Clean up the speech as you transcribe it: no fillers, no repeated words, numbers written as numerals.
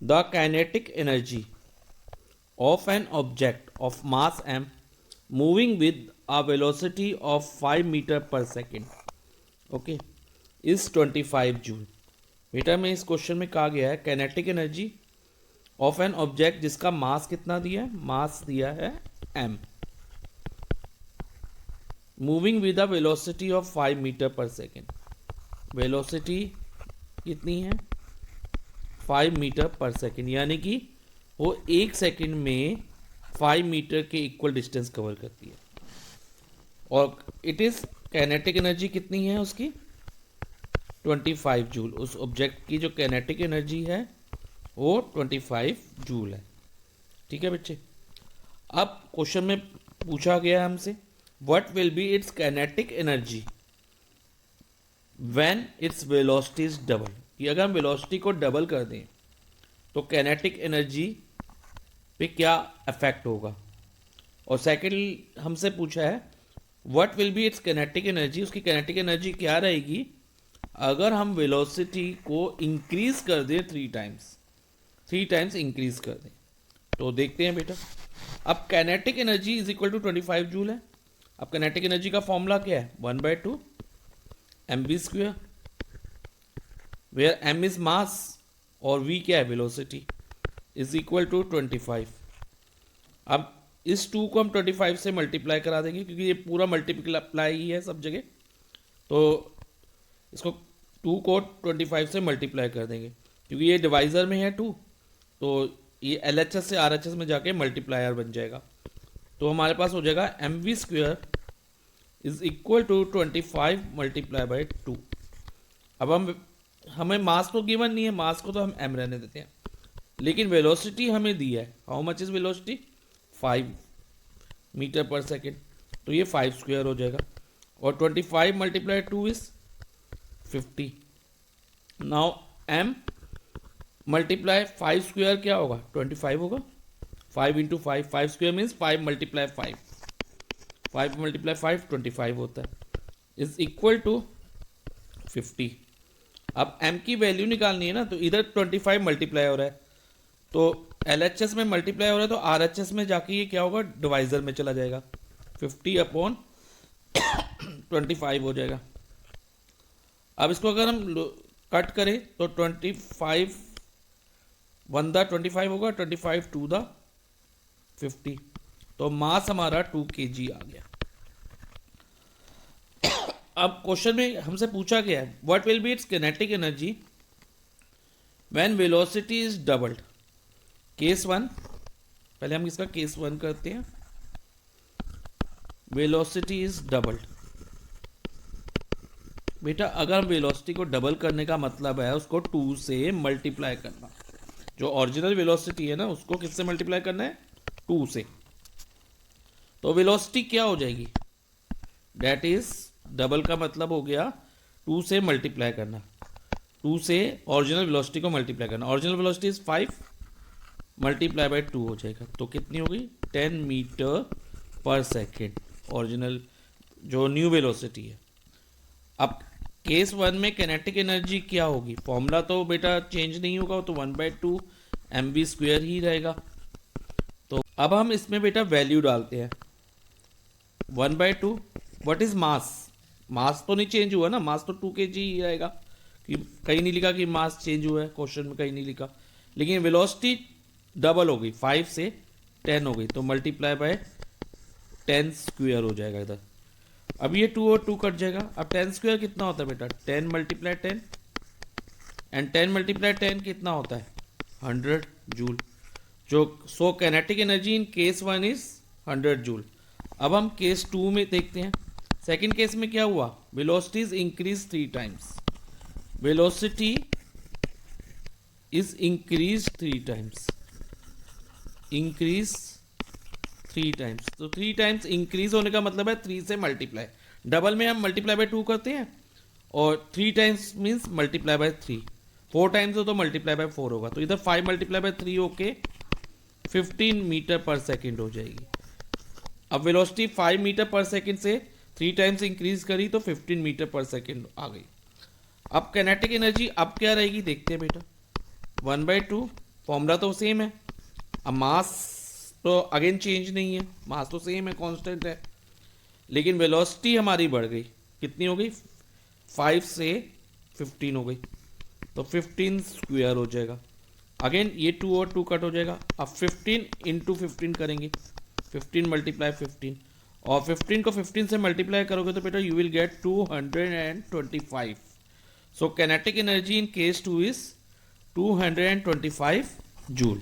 The kinetic energy of an object of mass m moving with a velocity of 5 metre per second okay is 25 joule. बेटा में इस question में कहा गया है kinetic energy of an object जिसका mass कितना दिया है, मास दिया है m, moving with a velocity of 5 metre per second. Velocity कितनी है 5 मीटर पर सेकेंड, यानी कि वो 1 सेकेंड में 5 मीटर के इक्वल डिस्टेंस कवर करती है। और इट इज काइनेटिक एनर्जी कितनी है उसकी 25 जूल। उस ऑब्जेक्ट की जो काइनेटिक एनर्जी है वो 25 जूल है। ठीक है बच्चे। अब क्वेश्चन में पूछा गया हमसे what will be it's kinetic energy when its velocity is double, कि अगर हम वेलोसिटी को डबल कर दें तो काइनेटिक एनर्जी पे क्या इफेक्ट होगा। और सेकंड हमसे पूछा है what will be it's kinetic energy, उसकी काइनेटिक एनर्जी क्या रहेगी अगर हम वेलोसिटी को इंक्रीज कर दें 3 टाइम्स इंक्रीज कर दें। तो देखते हैं बेटा। अब kinetic energy is equal to 25 joule है। अब काइनेटिक एनर्जी का फॉर्मूला क्या है 1/2 mv², where m is mass और v क्या है वेलोसिटी, इज इक्वल टू 25। अब इस 2 को हम 25 से मल्टीप्लाई करा देंगे क्योंकि ये पूरा मल्टीप्लाई ही है सब जगह, तो इसको 2 को 25 से मल्टीप्लाई कर देंगे क्योंकि ये डिवाइज़र में है 2, तो ये LHS से RHS में जाके मल्टीप्लायर बन जाएगा। तो हमारे पास हो जाएगा mv² is equal to 25 multiply by 2। अब हमें मास तो गिवन नहीं है, मास को तो हम m रहने देते हैं, लेकिन वेलोसिटी हमें दी है। How much is velocity 5 metre per second, तो ये 5² हो जाएगा। और 25 multiply 2 is 50। Now m multiply 5² क्या होगा 25 होगा, 5 इंटू 5, 5² मीन्स 5 मल्टीप्लाई 5, 5 मल्टीप्लाई 5 25 होता है, इज इक्वल टू 50। अब m की वैल्यू निकालनी है ना, तो इधर 25 मल्टीप्लाई हो रहा है, तो LHS में मल्टीप्लाई हो रहा है, तो RHS में जाके ये क्या होगा डिवाइजर में चला जाएगा, 50/25 हो जाएगा। अब इसको अगर हम कट करें तो 25 1 दा 25 होगा, 25 2 दा 50, तो मास हमारा 2 kg आ गया। अब क्वेश्चन में हमसे पूछा गया है what will be it's kinetic energy when velocity is doubled. Case 1, पहले हम इसका केस 1 करते हैं। Velocity is doubled. बेटा अगर वेलोसिटी को डबल करने का मतलब है उसको 2 से मल्टीप्लाई करना, जो ओरिजिनल वेलोसिटी है ना उसको किससे मल्टीप्लाई करना है 2 से, तो वेलोसिटी क्या हो जाएगी डेट इज डबल का मतलब हो गया 2 से मल्टीप्लाई करना, 2 से ओरिजिनल वेलोसिटी को मल्टीप्लाई करना। Original velocity is 5 multiply by 2 हो जाएगा, तो कितनी होगी 10 मीटर पर सेकेंड ओरिजिनल जो न्यू वेलोसिटी है। अब केस 1 में काइनेटिक एनर्जी क्या होगी, फॉर्मूला तो बेटा चेंज नहीं होगा, तो 1/2 mv² ही रहेगा। तो अब हम इसमें बेटा वैल्यू डालते हैं 1/2 व्हाट इज मास, मास तो नहीं चेंज हुआ ना, मास तो 2 kg ही रहेगा, कि कहीं नहीं लिखा कि मास चेंज हुआ है, क्वेश्चन में कहीं नहीं लिखा, लेकिन वेलोसिटी डबल हो गई 5 से 10 हो गई, तो मल्टीप्लाई बाय 10² हो जाएगा इधर। अब ये 2 और 2 कट जाएगा। अब 10² कितना होता है बेटा 10 मल्टीप्लाई 10, एंड 10 मल्टीप्लाई 10 कितना होता है 100 जूल। जो so kinetic energy in case 1 is 100 joule. अब हम केस 2 में देखते हैं। सेकंड केस में क्या हुआ velocity is increase 3 times, velocity is increase 3 times, increase 3 times, तो 3 टाइम्स इंक्रीज होने का मतलब है 3 से मल्टीप्लाई, डबल में हम मल्टीप्लाई बाय 2 करते हैं, और 3 times means multiply by 3, 4 times हो तो मल्टीप्लाई बाय 4 होगा, तो इधर 5 मल्टीप्लाई बाय 3 होके 15 मीटर पर सेकेंड हो जाएगी। अब वेलोसिटी 5 मीटर पर सेकेंड से 3 टाइम्स इंक्रीज करी तो 15 मीटर पर सेकेंड आ गई। अब काइनेटिक एनर्जी अब क्या रहेगी देखते हैं बेटा 1/2 फॉर्मूला तो सेम है। अब मास तो अगेन चेंज नहीं है, मास तो सेम है, कांस्टेंट है, लेकिन वेलोसिटी हमारी बढ़ गई। कितनी हो गई? 5 से 15 हो गई, तो 15 स्क्वायर हो जाएगा। अगेन ये 2 और 2 कट हो जाएगा। अब 15 इंटू 15 करेंगे, 15 मल्टीप्लाई 15, और 15 को 15 से मल्टीप्लाई करोगे तो बेटा you will get 225। So kinetic energy in case 2 is 225 joule.